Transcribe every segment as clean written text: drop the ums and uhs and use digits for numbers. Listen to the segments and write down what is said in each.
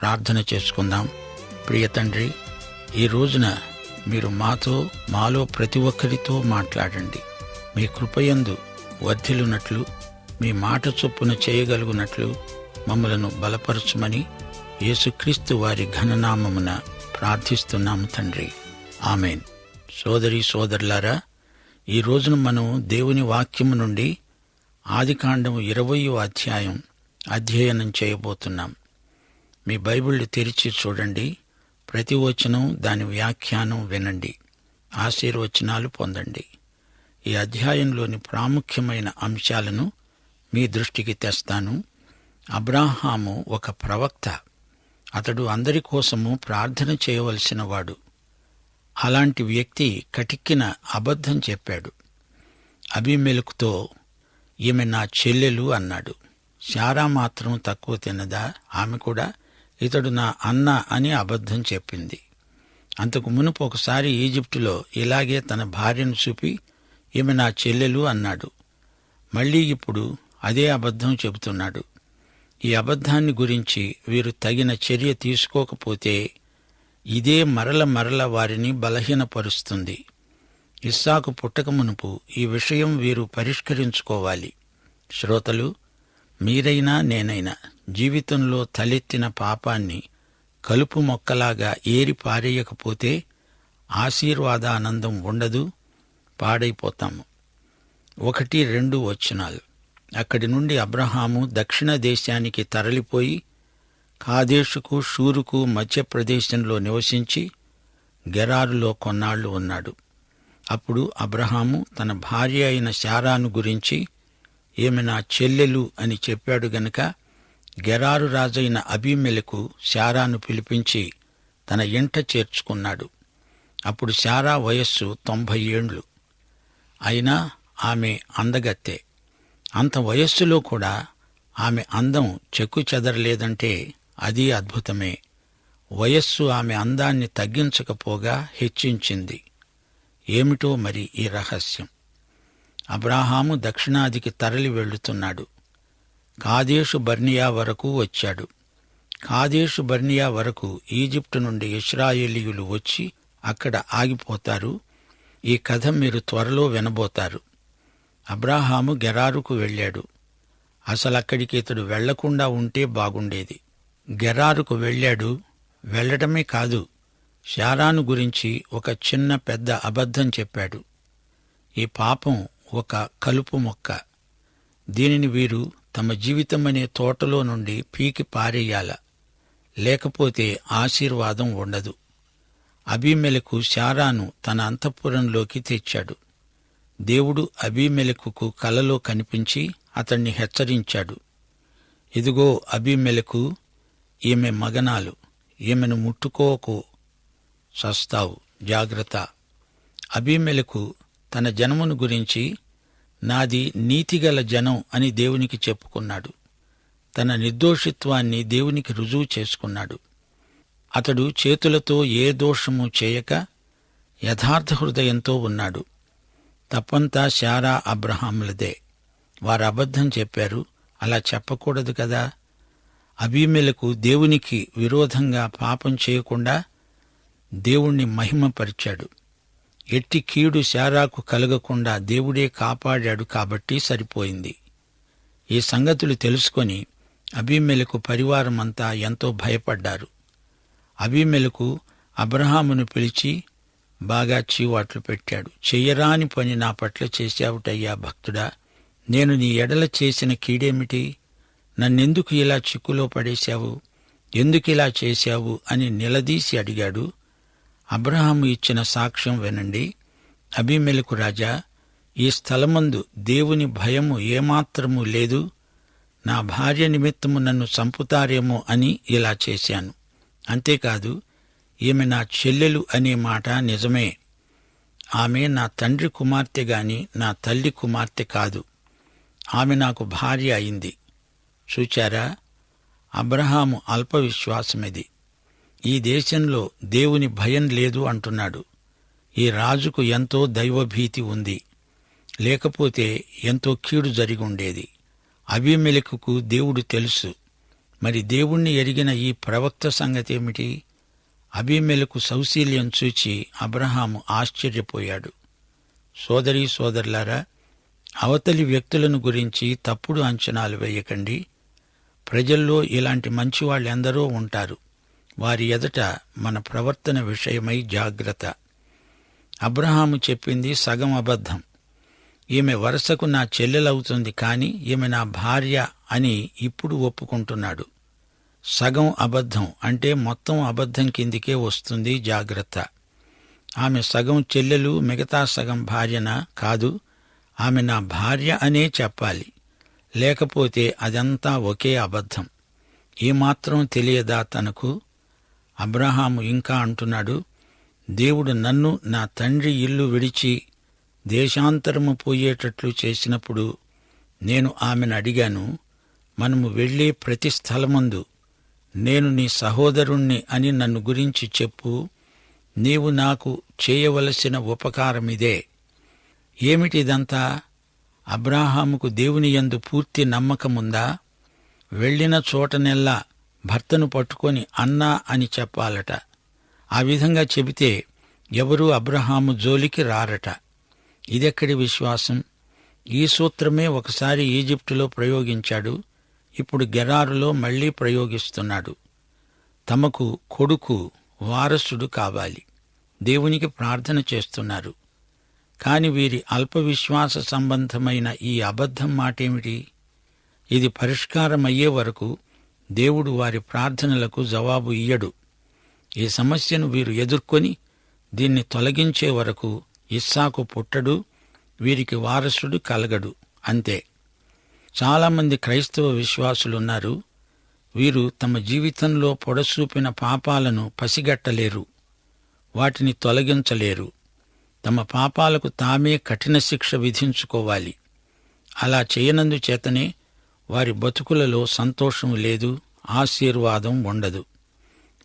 ప్రార్థన చేసుకుందాం. ప్రియ తండ్రి, ఈ రోజున మీరు మాలో ప్రతి ఒక్కరితో మాట్లాడండి. మీ కృపయందు వర్ధిల్లునట్లు, మీ మాట చొప్పున చేయగలుగునట్లు మమ్మలను బలపరచుమని యేసుక్రీస్తు వారి ఘననామమున ప్రార్థిస్తున్నాము తండ్రి. ఆమేన్. సోదరీ సోదరులారా, ఈ రోజున మనం దేవుని వాక్యము నుండి ఆదికాండము 20వ అధ్యాయం అధ్యయనం చేయబోతున్నాం. మీ బైబిళ్ళు తెరిచి చూడండి. ప్రతి వచనం, దాని వ్యాఖ్యానం వినండి. ఆశీర్వచనాలు పొందండి. ఈ అధ్యాయంలోని ప్రాముఖ్యమైన అంశాలను మీ దృష్టికి తెస్తాను. అబ్రాహాము ఒక ప్రవక్త. అతడు అందరి కోసము ప్రార్థన చేయవలసిన వాడు. అలాంటి వ్యక్తి కటిక్కిన అబద్ధం చెప్పాడు. అబీమెలెకుతో ఈమె నా చెల్లెలు అన్నాడు. శారా మాత్రం తక్కువ తిన్నదా? ఆమె కూడా ఇతడు నా అన్న అని అబద్ధం చెప్పింది. అంతకు మునుపు ఒకసారి ఈజిప్టులో ఇలాగే తన భార్యను చూపి ఈమె నా చెల్లెలు అన్నాడు. మళ్లీ ఇప్పుడు అదే అబద్ధం చెబుతున్నాడు. ఈ అబద్ధాన్ని గురించి వీరు తగిన చర్య తీసుకోకపోతే ఇదే మరల వారిని బలహీనపరుస్తుంది. ఇస్సాకు పుట్టక మునుపు ఈ విషయం వీరు పరిష్కరించుకోవాలి. శ్రోతలు, మీరైనా నేనైనా జీవితంలో తలెత్తిన పాపాన్ని కలుపు మొక్కలాగా ఏరి పారేయకపోతే ఆశీర్వాదానందం ఉండదు, పాడైపోతాము. 1-2 వచనాలు. అక్కడి నుండి అబ్రహాము దక్షిణ దేశానికి తరలిపోయి కాదేషుకు, షూరుకు మధ్యప్రదేశంలో నివసించి గెరారులో కొన్నాళ్లు ఉన్నాడు. అప్పుడు అబ్రహాము తన భార్య అయిన శారాను గురించి ఈమె నా చెల్లెలు అని చెప్పాడు గనుక గెరారు రాజైన అబీమెలెకు శారాను పిలిపించి తన ఇంట చేర్చుకున్నాడు. అప్పుడు శారా వయస్సు 90 ఏండ్లు. అయినా ఆమె అందగత్తె. అంత వయస్సులో కూడా ఆమె అందం చెక్కు చెదరలేదంటే అది అద్భుతమే. వయస్సు ఆమె అందాన్ని తగ్గించకపోగా హెచ్చించింది. ఏమిటో మరి ఈ రహస్యం? అబ్రాహాము దక్షిణాదికి తరలి వెళ్లుతున్నాడు. కాదేషు బర్నియా వరకు వచ్చాడు. కాదేషు బర్నియా వరకు ఈజిప్టు నుండి ఇశ్రాయేలీయులు వచ్చి అక్కడ ఆగిపోతారు. ఈ కథ మీరు త్వరలో వినబోతారు. అబ్రాహాము గెరారుకు వెళ్ళాడు. అసలక్కడికి ఇతడు వెళ్లకుండా ఉంటే బాగుండేది. గెరారుకు వెళ్ళాడు. వెళ్లడమే కాదు, శారాను గురించి ఒక చిన్న పెద్ద అబద్ధం చెప్పాడు. ఈ పాపం ఒక కలుపు మొక్క. దీనిని వీరు తమ జీవితమనే తోటలో నుండి పీకి పారేయాల, లేకపోతే ఆశీర్వాదం ఉండదు. అబీమెలెకు శారాను తన అంతఃపురంలోకి తెచ్చాడు. దేవుడు అబీమెలెకుకు కలలో కనిపించి అతణ్ణి హెచ్చరించాడు. ఇదిగో అబీమెలెకు, ఈమె మగనాలు, ఈమెను ముట్టుకోకు, సస్తావు, జాగ్రత్త. అబీమెలెకు తన జనమును గురించి నాది నీతిగల జనం అని దేవునికి చెప్పుకున్నాడు. తన నిర్దోషిత్వాన్ని దేవునికి రుజువు చేసుకున్నాడు. అతడు చేతులతో ఏ దోషము చేయక యథార్థ హృదయంతో ఉన్నాడు. తప్పంతా శారా అబ్రహాములదే. వారు అబద్ధం చెప్పారు. అలా చెప్పకూడదు కదా. అబీమెలెకు దేవునికి విరోధంగా పాపం చేయకుండా దేవుణ్ణి మహిమపరిచాడు. ఎట్టి కీడు శారాకు కలగకుండా దేవుడే కాపాడాడు కాబట్టి సరిపోయింది. ఈ సంగతులు తెలుసుకొని అబీమెలెకు పరివారమంతా ఎంతో భయపడ్డారు. అబీమెలెకు అబ్రహామును పిలిచి బాగా చీవాట్లు పెట్టాడు. చెయ్యరాని పని నా పట్ల చేశావుటయ్యా భక్తుడా. నేను నీ ఎడల చేసిన కీడేమిటి? నన్నెందుకు ఇలా చిక్కులో పడేశావు? ఎందుకిలా చేశావు అని నిలదీసి అడిగాడు. అబ్రహాము ఇచ్చిన సాక్ష్యం వినండి. అబీమెలెకు రాజా, ఈ స్థలమందు దేవుని భయము ఏమాత్రమూ లేదు. నా భార్య నిమిత్తము నన్ను చంపుతారేమో అని ఇలా చేశాను. అంతేకాదు, ఈమె నా చెల్లెలు అనే మాట నిజమే. ఆమె నా తండ్రి కుమార్తె గాని నా తల్లి కుమార్తె కాదు. ఆమె నాకు భార్య అయింది. చూచారా, అబ్రహాము అల్ప విశ్వాసమిది. ఈ దేశంలో దేవుని భయం లేదు అంటున్నాడు. ఈ రాజుకు ఎంతో దైవభీతి ఉంది. లేకపోతే ఎంతో కీడు జరిగుండేది. అబీమెలెకుకు దేవుడు తెలుసు. మరి దేవుణ్ణి ఎరిగిన ఈ ప్రవక్త సంగతేమిటి? అబీమెలెకు సౌశీల్యం చూచి అబ్రహాము ఆశ్చర్యపోయాడు. సోదరీ సోదరులారా, అవతలి వ్యక్తులను గురించి తప్పుడు అంచనాలు వేయకండి. ప్రజల్లో ఇలాంటి మంచివాళ్ళెందరో ఉంటారు. వారి ఎదుట మన ప్రవర్తన విషయమై జాగ్రత్త. అబ్రహాము చెప్పింది సగం అబద్ధం. ఈమె వరుసకు నా చెల్లెలవుతుంది, కాని ఈమె నా భార్య అని ఇప్పుడు ఒప్పుకుంటున్నాడు. సగం అబద్ధం అంటే మొత్తం అబద్ధం కిందికే వస్తుంది. జాగ్రత్త. ఆమె సగం చెల్లెలు, మిగతా సగం భార్యనా? కాదు, ఆమె నా భార్య అనే చెప్పాలి. లేకపోతే అదంతా ఒకే అబద్ధం. ఏమాత్రం తెలియదా తనకు? అబ్రహాము ఇంకా అంటున్నాడు, దేవుడు నన్ను నా తండ్రి ఇల్లు విడిచి దేశాంతరము పోయేటట్లు చేసినప్పుడు నేను ఆమెను అడిగాను, మనము వెళ్లే ప్రతి స్థలమందు నేను నీ సహోదరుణ్ణి అని నన్ను గురించి చెప్పు, నీవు నాకు చేయవలసిన ఉపకారమిదే. ఏమిటిదంతా? అబ్రాహాముకు దేవుని యందు పూర్తి నమ్మకముందా? వెళ్లిన చోటనెల్లా భర్తను పట్టుకొని అన్నా అని చెప్పాలట. ఆ విధంగా చెబితే ఎవరూ అబ్రహాము జోలికి రారట. ఇదెక్కడి విశ్వాసం? ఈ సూత్రమే ఒకసారి ఈజిప్టులో ప్రయోగించాడు, ఇప్పుడు గెరారులో మళ్లీ ప్రయోగిస్తున్నాడు. తమకు కొడుకు వారసుడు కావాలి. దేవునికి ప్రార్థన చేస్తున్నారు. కాని వీరి అల్పవిశ్వాస సంబంధమైన ఈ అబద్ధం మాటేమిటి? ఇది పరిష్కారమయ్యే వరకు దేవుడు వారి ప్రార్థనలకు జవాబు ఇయ్యడు. ఈ సమస్యను వీరు ఎదుర్కొని దీన్ని తొలగించే వరకు ఇస్సాకు పుట్టడు, వీరికి వారసుడు కలగడు. అంతే. చాలామంది క్రైస్తవ విశ్వాసులున్నారు. వీరు తమ జీవితంలో పొడసూపిన పాపాలను పసిగట్టలేరు, వాటిని తొలగించలేరు. తమ పాపాలకు తామే కఠిన శిక్ష విధించుకోవాలి. అలా చేయనందుచేతనే వారి బతుకులలో సంతోషం లేదు, ఆశీర్వాదం ఉండదు.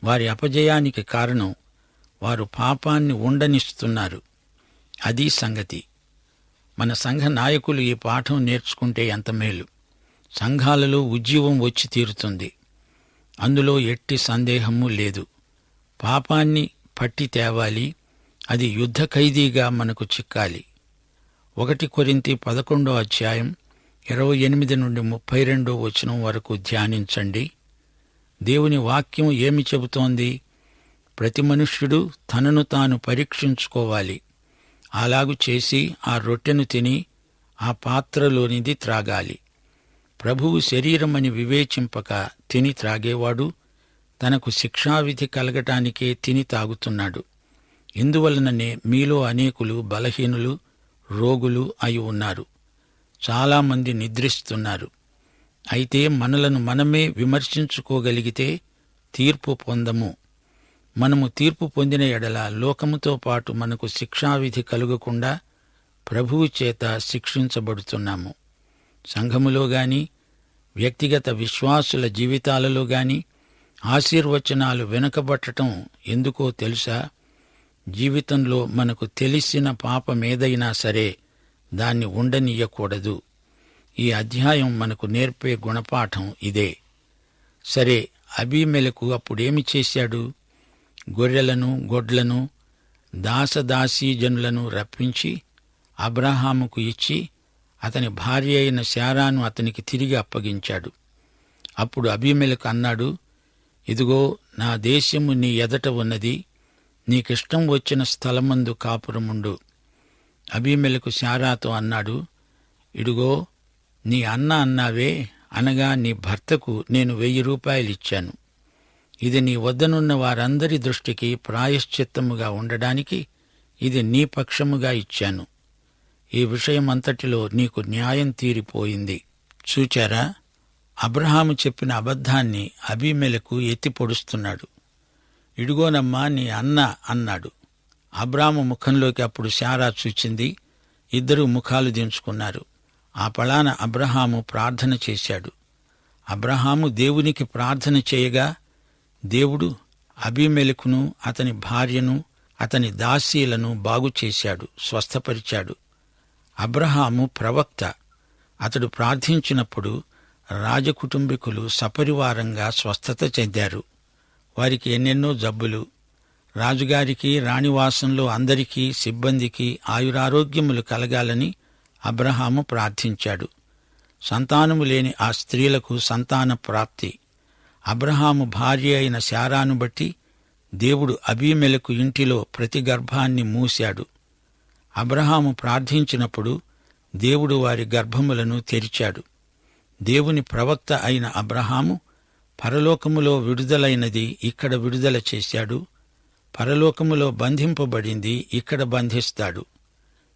వారి అపజయానికి కారణం వారు పాపాన్ని ఉండనిస్తున్నారు. అదీ సంగతి. మన సంఘ నాయకులు ఈ పాఠం నేర్చుకుంటే ఎంత మేలు. సంఘాలలో ఉజ్జీవం వచ్చి తీరుతుంది. అందులో ఎట్టి సందేహమూ లేదు. పాపాన్ని పట్టి తేవాలి. అది యుద్ధ ఖైదీగా మనకు చిక్కాలి. 1 కొరింథీ 11:28 నుండి 32 వరకు ధ్యానించండి. దేవుని వాక్యం ఏమి చెబుతోంది? ప్రతి మనుష్యుడు తనను తాను పరీక్షించుకోవాలి. అలాగు చేసి ఆ రొట్టెను తిని ఆ పాత్రలోనిది త్రాగాలి. ప్రభువు శరీరమని వివేచింపక తిని త్రాగేవాడు తనకు శిక్షావిధి కలగటానికే తిని తాగుతున్నాడు. ఇందువలననే మీలో అనేకులు బలహీనులు, రోగులు అయి ఉన్నారు. చాలామంది నిద్రిస్తున్నారు. అయితే మనలను మనమే విమర్శించుకోగలిగితే తీర్పు పొందము. మనము తీర్పు పొందిన ఎడల లోకముతో పాటు మనకు శిక్షావిధి కలుగకుండా ప్రభువు చేత శిక్షించబడుతున్నాము. సంఘములో గాని, వ్యక్తిగత విశ్వాసుల జీవితాలలో గాని ఆశీర్వచనాలు వెనుకబట్టడం ఎందుకో తెలుసా? జీవితంలో మనకు తెలిసిన పాపమేదైనా సరే దాన్ని ఉండనీయకూడదు. ఈ అధ్యాయం మనకు నేర్పే గుణపాఠం ఇదే. సరే, అబీమెలెకు అప్పుడేమి చేశాడు? గొర్రెలను, గొడ్లను, దాసదాసీజనులను రప్పించి అబ్రహాముకు ఇచ్చి అతని భార్య అయిన శారాను అతనికి తిరిగి అప్పగించాడు. అప్పుడు అబీమెలెకు అన్నాడు, ఇదిగో నా దేశము నీ ఎదట ఉన్నది, నీకిష్టం వచ్చిన స్థలమందు కాపురముండు. అబీమెలెకు శారాతో అన్నాడు, ఇడుగో నీ అన్న అన్నావే, అనగా నీ భర్తకు నేను 1000 రూపాయలిచ్చాను. ఇది నీ వద్దనున్న వారందరి దృష్టికి ప్రాయశ్చిత్తముగా ఉండడానికి ఇది నీ పక్షముగా ఇచ్చాను. ఈ విషయమంతటిలో నీకు న్యాయం తీరిపోయింది. చూచారా? అబ్రహాము చెప్పిన అబద్ధాన్ని అబీమెలెకు ఎత్తి పొడుస్తున్నాడు. ఇడుగోనమ్మా నీ అన్న అన్నాడు. అబ్రాము ముఖంలోకి అప్పుడు శారా చూచింది. ఇద్దరూ ముఖాలు దించుకున్నారు. ఆ పళాన అబ్రహాము ప్రార్థన చేశాడు. అబ్రహాము దేవునికి ప్రార్థన చేయగా దేవుడు అబీమెలెకును, అతని భార్యను, అతని దాసీలను బాగుచేశాడు, స్వస్థపరిచాడు. అబ్రహాము ప్రవక్త. అతడు ప్రార్థించినప్పుడు రాజకుటుంబికులు సపరివారంగా స్వస్థత చెందారు. వారికి ఎన్నెన్నో జబ్బులు. రాజుగారికి, రాణివాసంలో అందరికీ, సిబ్బందికి ఆయురారోగ్యములు కలగాలని అబ్రహాము ప్రార్థించాడు. సంతానము లేని ఆ స్త్రీలకు సంతాన ప్రాప్తి. అబ్రహాము భార్య అయిన శారాను బట్టి దేవుడు అబీమెలెకు ఇంటిలో ప్రతి గర్భాన్ని మూశాడు. అబ్రహాము ప్రార్థించినప్పుడు దేవుడు వారి గర్భములను తెరిచాడు. దేవుని ప్రవక్త అయిన అబ్రహాము పరలోకములో విడుదలైనది ఇక్కడ విడుదల చేశాడు, పరలోకములో బంధింపబడింది ఇక్కడ బంధిస్తాడు.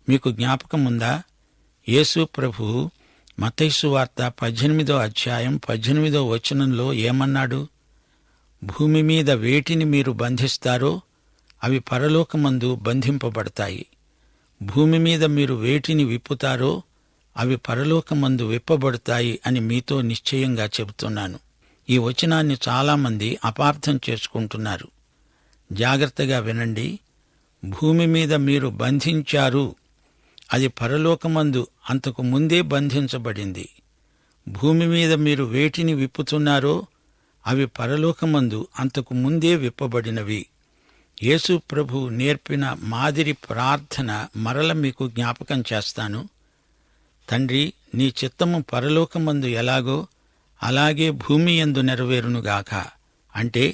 మీకు జ్ఞాపకముందా? యేసు ప్రభువు మత్తయి సువార్త 18వ అధ్యాయం 18వ వచనంలో ఏమన్నాడు? భూమి మీద వేటిని మీరు బంధిస్తారో అవి పరలోకమందు బంధింపబడతాయి. భూమి మీద మీరు వేటిని విప్పుతారో అవి పరలోకమందు విప్పబడతాయి అని మీతో నిశ్చయంగా చెబుతున్నాను. ఈ వచనాన్ని చాలామంది అపార్థం చేసుకుంటున్నారు. జాగ్రత్తగా వినండి. భూమి మీద మీరు బంధించారు, అది పరలోకమందు అంతకు ముందే బంధించబడింది. భూమి మీద మీరు వేటిని విప్పుతున్నారో అవి పరలోకమందు అంతకు ముందే విప్పబడినవి. యేసు ప్రభు నేర్పిన మాదిరి ప్రార్థన మరల మీకు జ్ఞాపకం చేస్తాను. తండ్రి, నీ చిత్తము పరలోకమందు ఎలాగో అలాగే భూమి యందు నెరవేరునుగాక. అంటే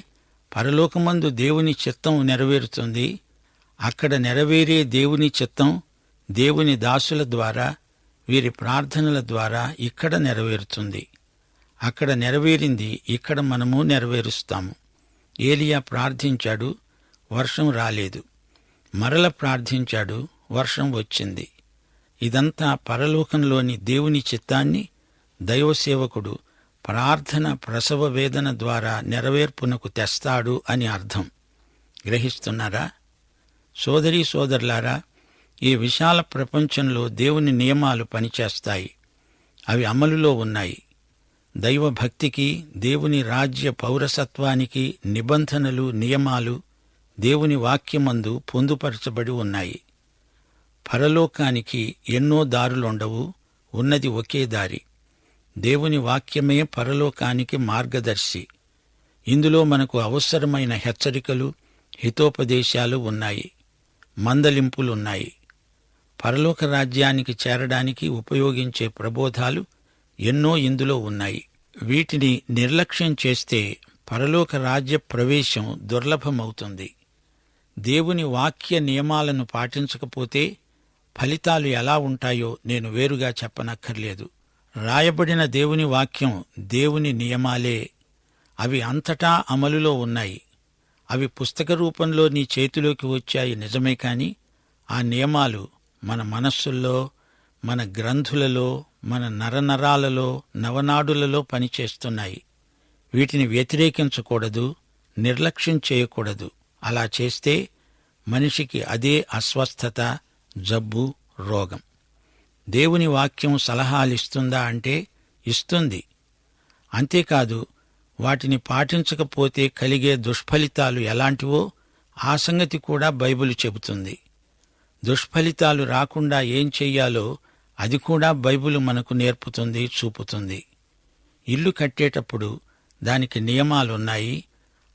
పరలోకమందు దేవుని చిత్తం నెరవేరుతుంది. అక్కడ నెరవేరే దేవుని చిత్తం దేవుని దాసుల ద్వారా, వీరి ప్రార్థనల ద్వారా ఇక్కడ నెరవేరుతుంది. అక్కడ నెరవేరింది ఇక్కడ మనము నెరవేరుస్తాము. ఏలియా ప్రార్థించాడు, వర్షం రాలేదు. మరల ప్రార్థించాడు, వర్షం వచ్చింది. ఇదంతా పరలోకంలోని దేవుని చిత్తాన్ని దైవసేవకుడు ప్రార్థన ప్రసవ వేదన ద్వారా నెరవేర్పునకు తెస్తాడు అని అర్థం. గ్రహిస్తున్నారా? సోదరీ సోదరులారా, ఈ విశాల ప్రపంచంలో దేవుని నియమాలు పనిచేస్తాయి. అవి అమలులో ఉన్నాయి. దైవభక్తికి, దేవుని రాజ్య పౌరసత్వానికి నిబంధనలు, నియమాలు దేవుని వాక్యమందు పొందుపరచబడి ఉన్నాయి. పరలోకానికి ఎన్నో దారులుండవు, ఉన్నది ఒకే దారి. దేవుని వాక్యమే పరలోకానికి మార్గదర్శి. ఇందులో మనకు అవసరమైన హెచ్చరికలు, హితోపదేశాలు ఉన్నాయి, మందలింపులున్నాయి. పరలోక రాజ్యానికి చేరడానికి ఉపయోగించే ప్రబోధాలు ఎన్నో ఇందులో ఉన్నాయి. వీటిని నిర్లక్ష్యం చేస్తే పరలోక రాజ్య ప్రవేశం దుర్లభమవుతుంది. దేవుని వాక్య నియమాలను పాటించకపోతే ఫలితాలు ఎలా ఉంటాయో నేను వేరుగా చెప్పనక్కర్లేదు. రాయబడిన దేవుని వాక్యం దేవుని నియమాలే. అవి అంతటా అమలులో ఉన్నాయి. అవి పుస్తక రూపంలో నీ చేతిలోకి వచ్చాయి నిజమే, కాని ఆ నియమాలు మన మనస్సుల్లో, మన గ్రంథులలో, మన నరనరాలలో, నవనాడులలో పనిచేస్తున్నాయి. వీటిని వ్యతిరేకించకూడదు, నిర్లక్ష్యం చేయకూడదు. అలా చేస్తే మనిషికి అదే అస్వస్థత, జబ్బు, రోగం. దేవుని వాక్యం సలహాలిస్తుందా అంటే ఇస్తుంది. అంతేకాదు, వాటిని పాటించకపోతే కలిగే దుష్ఫలితాలు ఎలాంటివో ఆ సంగతి కూడా బైబిల్ చెబుతుంది. దుష్ఫలితాలు రాకుండా ఏం చెయ్యాలో అది కూడా బైబిల్ మనకు నేర్పుతుంది, చూపుతుంది. ఇల్లు కట్టేటప్పుడు దానికి నియమాలున్నాయి.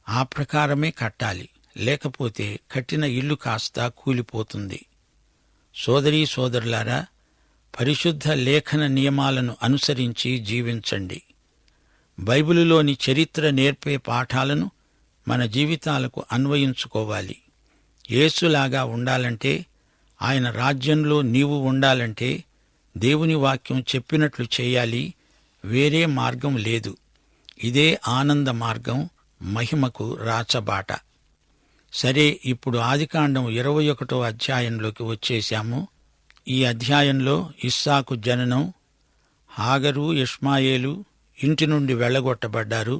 ఆ ప్రకారమే కట్టాలి. లేకపోతే కట్టిన ఇల్లు కాస్త కూలిపోతుంది. సోదరీ సోదరులారా, పరిశుద్ధ లేఖన నియమాలను అనుసరించి జీవించండి. బైబిలులోని చరిత్ర నేర్పే పాఠాలను మన జీవితాలకు అన్వయించుకోవాలి. యేసులాగా ఉండాలంటే, ఆయన రాజ్యంలో నీవు ఉండాలంటే దేవుని వాక్యం చెప్పినట్లు చేయాలి. వేరే మార్గం లేదు. ఇదే ఆనంద మార్గం, మహిమకు రాచబాట. సరే, ఇప్పుడు ఆదికాండం 21వ అధ్యాయంలోకి వచ్చేశాము. ఈ అధ్యాయంలో ఇస్సాకు జననం, హాగరు, ఇష్మాయేలు ఇంటి నుండి వెళ్లగొట్టబడ్డారు.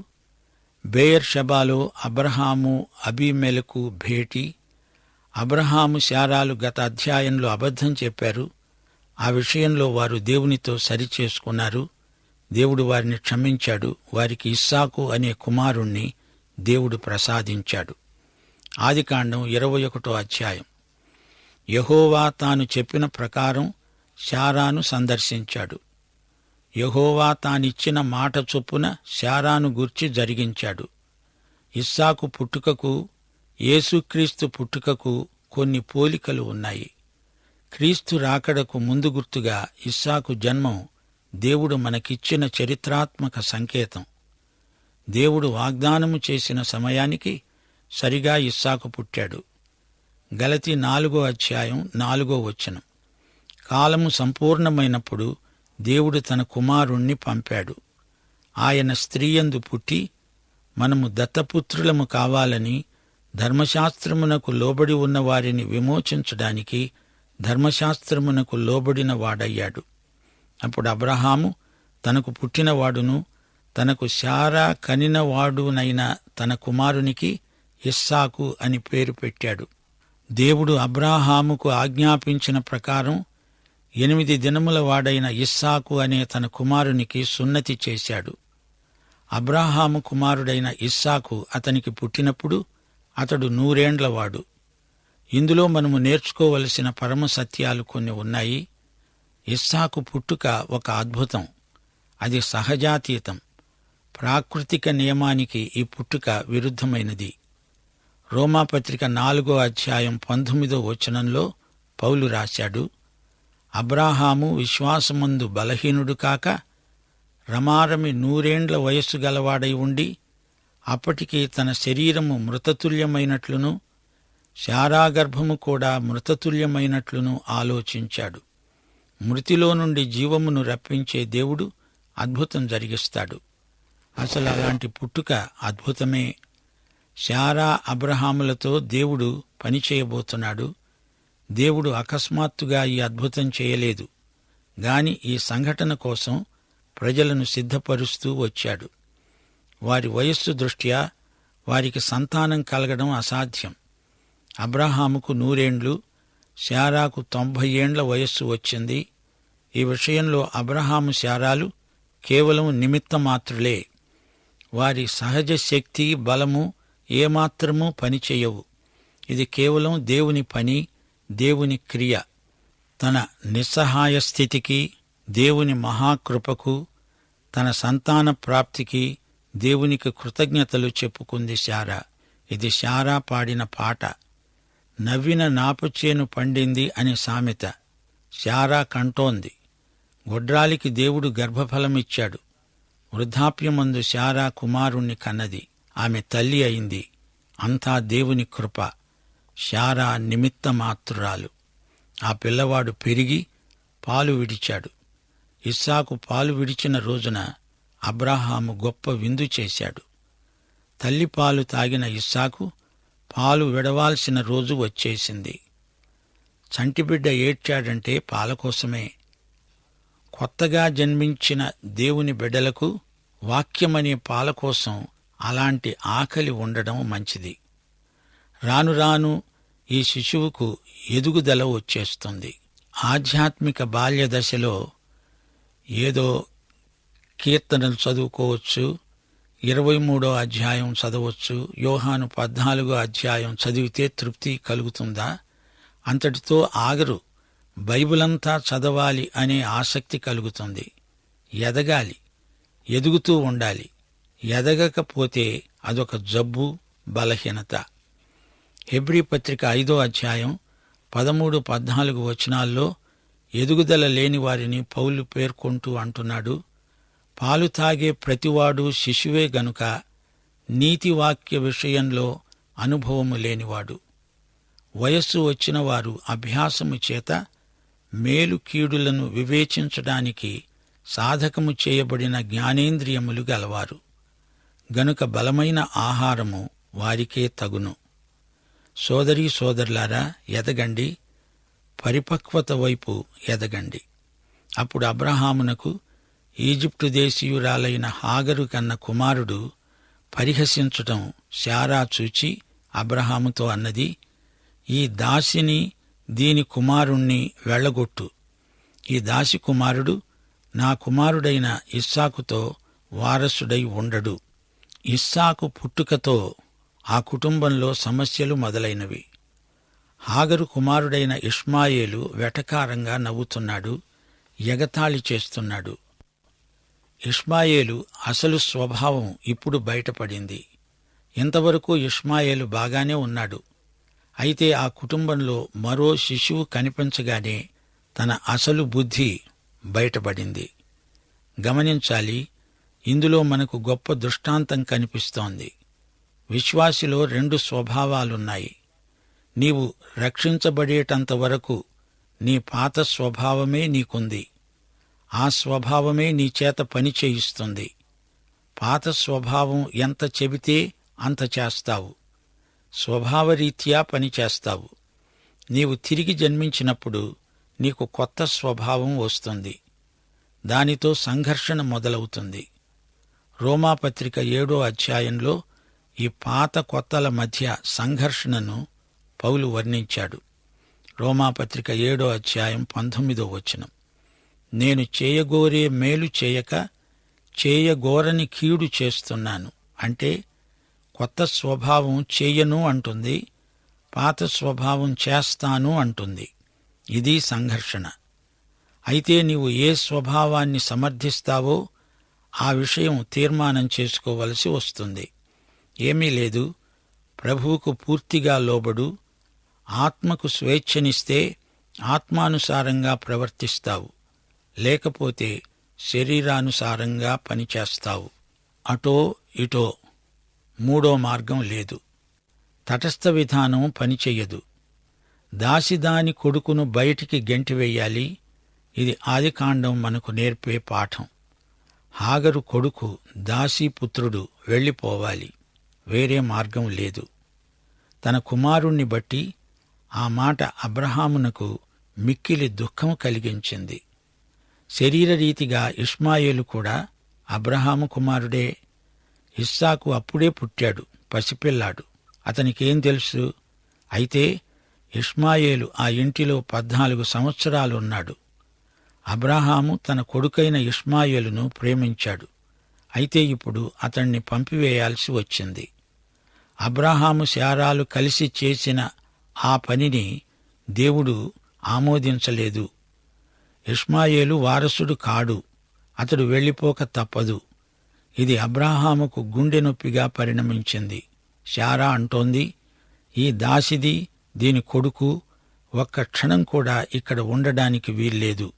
బెయేర్షెబాలో అబ్రహాము, అబీమెలెకు భేటీ. అబ్రహాము, శారాలు గత అధ్యాయంలో అబద్ధం చెప్పారు. ఆ విషయంలో వారు దేవునితో సరిచేసుకున్నారు. దేవుడు వారిని క్షమించాడు. వారికి ఇస్సాకు అనే కుమారుణ్ణి దేవుడు ప్రసాదించాడు. ఆదికాండం 21వ అధ్యాయం. యెహోవా తాను చెప్పిన ప్రకారం శారాను సందర్శించాడు. యెహోవా తానిచ్చిన మాట చొప్పున శారాను గూర్చి జరిగించాడు. ఇస్సాకు పుట్టుకకు, యేసుక్రీస్తు పుట్టుకకు కొన్ని పోలికలు ఉన్నాయి. క్రీస్తు రాకడకు ముందు గుర్తుగా ఇస్సాకు జన్మం దేవుడు మనకిచ్చిన చరిత్రాత్మక సంకేతం. దేవుడు వాగ్దానము చేసిన సమయానికి సరిగా ఇస్సాకు పుట్టాడు. గలతీ 4:4 కాలము సంపూర్ణమైనప్పుడు దేవుడు తన కుమారుణ్ణి పంపాడు. ఆయన స్త్రీయందు పుట్టి మనము దత్తపుత్రులము కావాలని ధర్మశాస్త్రమునకు లోబడి ఉన్న వారిని విమోచించడానికి ధర్మశాస్త్రమునకు లోబడిన వాడయ్యాడు. అప్పుడు అబ్రహాము తనకు పుట్టినవాడును తనకు శారా కనినవాడునైన తన కుమారునికి ఇస్సాకు అని పేరు పెట్టాడు. దేవుడు అబ్రాహాముకు ఆజ్ఞాపించిన ప్రకారం 8 దినముల వాడైన ఇస్సాకు అనే తన కుమారునికి సున్నతి చేశాడు. అబ్రాహాము కుమారుడైన ఇస్సాకు అతనికి పుట్టినప్పుడు అతడు 100 ఏండ్లవాడు. ఇందులో మనము నేర్చుకోవలసిన పరమ సత్యాలు కొన్ని ఉన్నాయి. ఇస్సాకు పుట్టుక ఒక అద్భుతం. అది సహజాతీతం. ప్రాకృతిక నియమానికి ఈ పుట్టుక విరుద్ధమైనది. రోమాపత్రిక 4:19 పౌలు రాశాడు, అబ్రాహాము విశ్వాసమందు బలహీనుడు కాక రమారమి 100 ఏండ్ల వయస్సు గలవాడై ఉండి అప్పటికి తన శరీరము మృతతుల్యమైనట్లును శారాగర్భము కూడా మృతతుల్యమైనట్లును ఆలోచించాడు. మృతిలో నుండి జీవమును రప్పించే దేవుడు అద్భుతం జరిగిస్తాడు. అసలు అలాంటి పుట్టుక అద్భుతమే. శారా అబ్రహాములతో దేవుడు పనిచేయబోతున్నాడు. దేవుడు అకస్మాత్తుగా ఈ అద్భుతం చేయలేదు గాని ఈ సంఘటన కోసం ప్రజలను సిద్ధపరుస్తూ వచ్చాడు. వారి వయస్సు దృష్ట్యా వారికి సంతానం కలగడం అసాధ్యం. అబ్రహాముకు 100 ఏండ్లు, శారాకు 90 ఏండ్ల వయస్సు వచ్చింది. ఈ విషయంలో అబ్రహాము శారాలు కేవలం నిమిత్తమాత్రులే. వారి సహజ శక్తి బలము ఏమాత్రమూ పనిచేయవు. ఇది కేవలం దేవుని పని, దేవుని క్రియ. తన నిస్సహాయ స్థితికి, దేవుని మహాకృపకు, తన సంతాన ప్రాప్తికి దేవునికి కృతజ్ఞతలు చెప్పుకుంది శారా. ఇది శారా పాడిన పాట. నవ్విన నాపుచేను పండింది అని సామెత. శారా కంటోంది. గొడ్రాలికి దేవుడు గర్భఫలమిచ్చాడు. వృద్ధాప్యమందు శారా కుమారుణ్ణి కన్నది. ఆమె తల్లి అయింది. అంతా దేవుని కృప. శారా నిమిత్తమాత్రురాలు. ఆ పిల్లవాడు పెరిగి పాలు విడిచాడు. ఇస్సాకు పాలు విడిచిన రోజున అబ్రాహాము గొప్ప విందు చేశాడు. తల్లి పాలు తాగిన ఇస్సాకు పాలు విడవాల్సిన రోజు వచ్చేసింది. చంటిబిడ్డ ఏడ్చాడంటే పాల కోసమే. కొత్తగా జన్మించిన దేవుని బిడ్డలకు వాక్యమనే పాల కోసం అలాంటి ఆకలి ఉండడం మంచిది. రాను రాను ఈ శిశువుకు ఎదుగుదల వచ్చేస్తుంది. ఆధ్యాత్మిక బాల్య దశలో ఏదో కీర్తనలు చదువుకోవచ్చు, 23వ అధ్యాయం చదవచ్చు, యోహాను 14వ అధ్యాయం చదివితే తృప్తి కలుగుతుందా? అంతటితో ఆగరు. బైబిలంతా చదవాలి అనే ఆసక్తి కలుగుతుంది. ఎదగాలి, ఎదుగుతూ ఉండాలి. ఎదగకపోతే అదొక జబ్బు, బలహీనత. హెబ్రీ పత్రిక 5వ అధ్యాయం 13-14 ఎదుగుదల లేని వారిని పౌలు పేర్కొంటూ అంటున్నాడు, పాలు తాగే ప్రతివాడు శిశువే గనుక నీతివాక్య విషయంలో అనుభవము లేనివాడు. వయస్సు వచ్చిన వారు అభ్యాసము చేత మేలు కీడులను వివేచించడానికి సాధకము చేయబడిన జ్ఞానేంద్రియములు గలవారు గనుక బలమైన ఆహారము వారికే తగును. సోదరీ సోదరులారా, ఎదగండి, పరిపక్వత వైపు ఎదగండి. అప్పుడు అబ్రహామునకు ఈజిప్టు దేశీయురాలైన హాగరు కన్న కుమారుడు పరిహసించటం శారా చూచి అబ్రహాముతో అన్నది, ఈ దాసిని దీని కుమారుణ్ణి వెళ్లగొట్టు. ఈ దాసి కుమారుడు నా కుమారుడైన ఇస్సాకుతో వారసుడై ఉండడు. ఇస్సాకు పుట్టుకతో ఆ కుటుంబంలో సమస్యలు మొదలైనవి. హాగరు కుమారుడైన ఇష్మాయేలు వెటకారంగా నవ్వుతున్నాడు, ఎగతాళి చేస్తున్నాడు. ఇష్మాయేలు అసలు స్వభావం ఇప్పుడు బయటపడింది. ఇంతవరకు ఇష్మాయేలు బాగానే ఉన్నాడు. అయితే ఆ కుటుంబంలో మరో శిశువు కనిపించగానే తన అసలు బుద్ధి బయటపడింది. గమనించాలి, ఇందులో మనకు గొప్ప దృష్టాంతం కనిపిస్తోంది. విశ్వాసిలో 2 స్వభావాలున్నాయి. నీవు రక్షించబడేటంత వరకు నీ పాత స్వభావమే నీకుంది. ఆ స్వభావమే నీ చేత పని చేయిస్తుంది. పాత స్వభావం ఎంత చెబితే అంత చేస్తావు. స్వభావరీత్యా పని చేస్తావు. నీవు తిరిగి జన్మించినప్పుడు నీకు కొత్త స్వభావం వస్తుంది. దానితో సంఘర్షణ మొదలవుతుంది. రోమాపత్రిక 7వ అధ్యాయంలో ఈ పాత కొత్తల మధ్య సంఘర్షణను పౌలు వర్ణించాడు. రోమాపత్రిక 7వ అధ్యాయం 19వ వచనం. నేను చేయగోరే మేలు చేయక చేయగోరని కీడు చేస్తున్నాను. అంటే కొత్త స్వభావం చేయను అంటుంది, పాత స్వభావం చేస్తాను అంటుంది. ఇది సంఘర్షణ. అయితే నీవు ఏ స్వభావాన్ని సమర్థిస్తావో ఆ విషయం తీర్మానం చేసుకోవలసి వస్తుంది. ఏమీ లేదు, ప్రభువుకు పూర్తిగా లోబడు. ఆత్మకు స్వేచ్ఛనిస్తే ఆత్మానుసారంగా ప్రవర్తిస్తావు, లేకపోతే శరీరానుసారంగా పనిచేస్తావు. అటో ఇటో మూడో మార్గం లేదు. తటస్థ విధానం పనిచెయ్యదు. దాసిదాని కొడుకును బయటికి గెంటివెయ్యాలి. ఇది ఆదికాండం మనకు నేర్పే పాఠం. హాగరు కొడుకు దాసీపుత్రుడు వెళ్ళిపోవాలి. వేరే మార్గం లేదు. తన కుమారుణ్ణి బట్టి ఆ మాట అబ్రహామునకు మిక్కిలి దుఃఖం కలిగించింది. శరీరరీతిగా ఇష్మాయేలు కూడా అబ్రహాము కుమారుడే. ఇస్సాకు అప్పుడే పుట్టాడు, పసిపిల్లాడు. అతనికేం తెలుసు? అయితే ఇష్మాయేలు ఆ ఇంటిలో 14 సంవత్సరాలున్నాడు. అబ్రహాము తన కొడుకైన ఇష్మాయేలును ప్రేమించాడు. అయితే ఇప్పుడు అతణ్ణి పంపివేయాల్సి వచ్చింది. అబ్రహాము శారాలు కలిసి చేసిన ఆ పనిని దేవుడు ఆమోదించలేదు. ఇష్మాయేలు వారసుడు కాడు. అతడు వెళ్ళిపోక తప్పదు. ఇది అబ్రహాముకు గుండె నొప్పిగా పరిణమించింది. శారా అంటోంది, ఈ దాసిది, దీని కొడుకు ఒక్క క్షణం కూడా ఇక్కడ ఉండడానికి వీల్లేదు.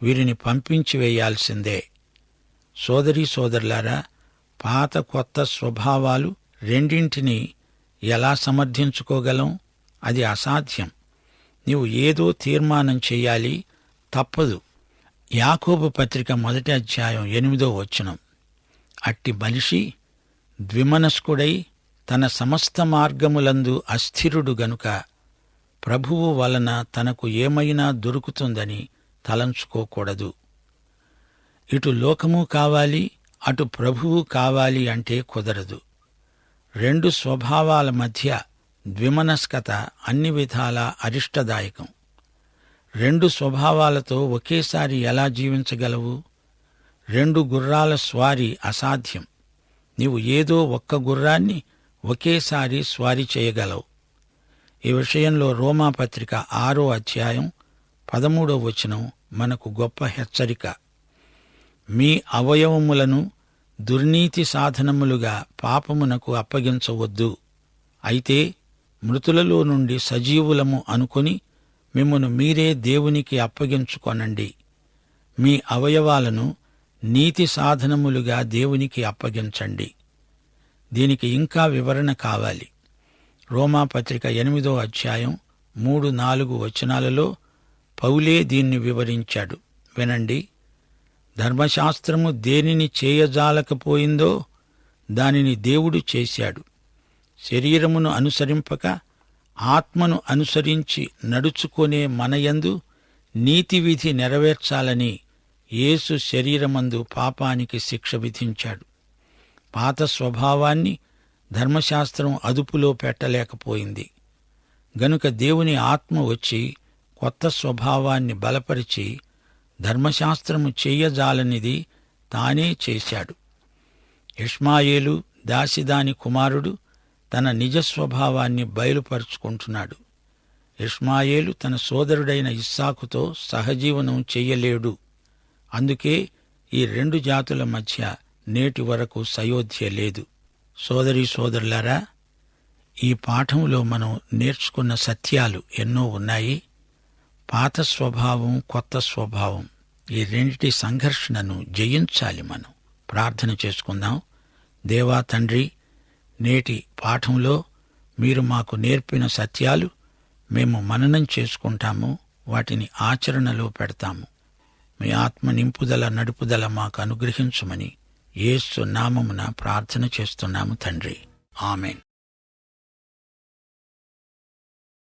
వీరిని పంపించి వేయాల్సిందే. సోదరీ సోదరులారా, పాత కొత్త స్వభావాలు రెండింటినీ ఎలా సమర్థించుకోగలం? అది అసాధ్యం. నీవు ఏదో తీర్మానం చెయ్యాలి, తప్పదు. యాకోబు పత్రిక 1వ అధ్యాయం 8వ వచనం. అట్టి మనిషి ద్విమనస్కుడై తన సమస్త మార్గములందు అస్థిరుడు గనుక ప్రభువు వలన తనకు ఏమైనా దొరుకుతుందని తలంచుకోకూడదు. ఇటు లోకము కావాలి, అటు ప్రభువు కావాలి అంటే కుదరదు. 2 స్వభావాల మధ్య ద్విమనస్కత అన్ని విధాలా అరిష్టదాయకం. 2 స్వభావాలతో ఒకేసారి ఎలా జీవించగలవు? 2 గుర్రాల స్వారీ అసాధ్యం. నీవు ఏదో ఒక్క గుర్రాన్ని ఒకేసారి స్వారీ చేయగలవు. ఈ విషయంలో రోమాపత్రిక 6వ అధ్యాయం 13వ వచనం మనకు గొప్ప హెచ్చరిక. మీ అవయవములను దుర్నీతి సాధనములుగా పాపమునకు అప్పగించవద్దు. అయితే మృతులలో నుండి సజీవులము అనుకొని మిమ్మును మీరే దేవునికి అప్పగించుకొనండి. మీ అవయవాలను నీతి సాధనములుగా దేవునికి అప్పగించండి. దీనికి ఇంకా వివరణ కావాలి. రోమాపత్రిక 8వ అధ్యాయం 3-4 వచనాలలో పౌలే దీన్ని వివరించాడు. వినండి. ధర్మశాస్త్రము దేనిని చేయజాలకపోయిందో దానిని దేవుడు చేశాడు. శరీరమును అనుసరింపక ఆత్మను అనుసరించి నడుచుకొనే మనయందు నీతివిధి నెరవేర్చాలని యేసు శరీరమందు పాపానికి శిక్ష విధించాడు. పాత స్వభావాన్ని ధర్మశాస్త్రం అదుపులో పెట్టలేకపోయింది. గనుక దేవుని ఆత్మ వచ్చి కొత్త స్వభావాన్ని బలపరిచి ధర్మశాస్త్రము చెయ్యజాలనిది తానే చేశాడు. ఇష్మాయేలు దాసిదాని కుమారుడు తన నిజస్వభావాన్ని బయలుపరుచుకుంటున్నాడు. ఇష్మాయేలు తన సోదరుడైన ఇస్సాకుతో సహజీవనం చెయ్యలేడు. అందుకే ఈ రెండు జాతుల మధ్య నేటి వరకు సయోధ్య లేదు. సోదరీ సోదరులారా, ఈ పాఠంలో మనం నేర్చుకున్న సత్యాలు ఎన్నో ఉన్నాయి. పాత స్వభావం, కొత్త స్వభావం, ఈ రెండిటి సంఘర్షణను జయించాలి. మనం ప్రార్థన చేసుకుందాం. దేవా తండ్రి, నేటి పాఠంలో మీరు మాకు నేర్పిన సత్యాలు మేము మననం చేసుకుంటాము, వాటిని ఆచరణలో పెడతాము. మీ ఆత్మ నింపుదల, నడుపుదల మాకు అనుగ్రహించుమని యేసు నామమున ప్రార్థన చేస్తున్నాము తండ్రి. ఆమేన్.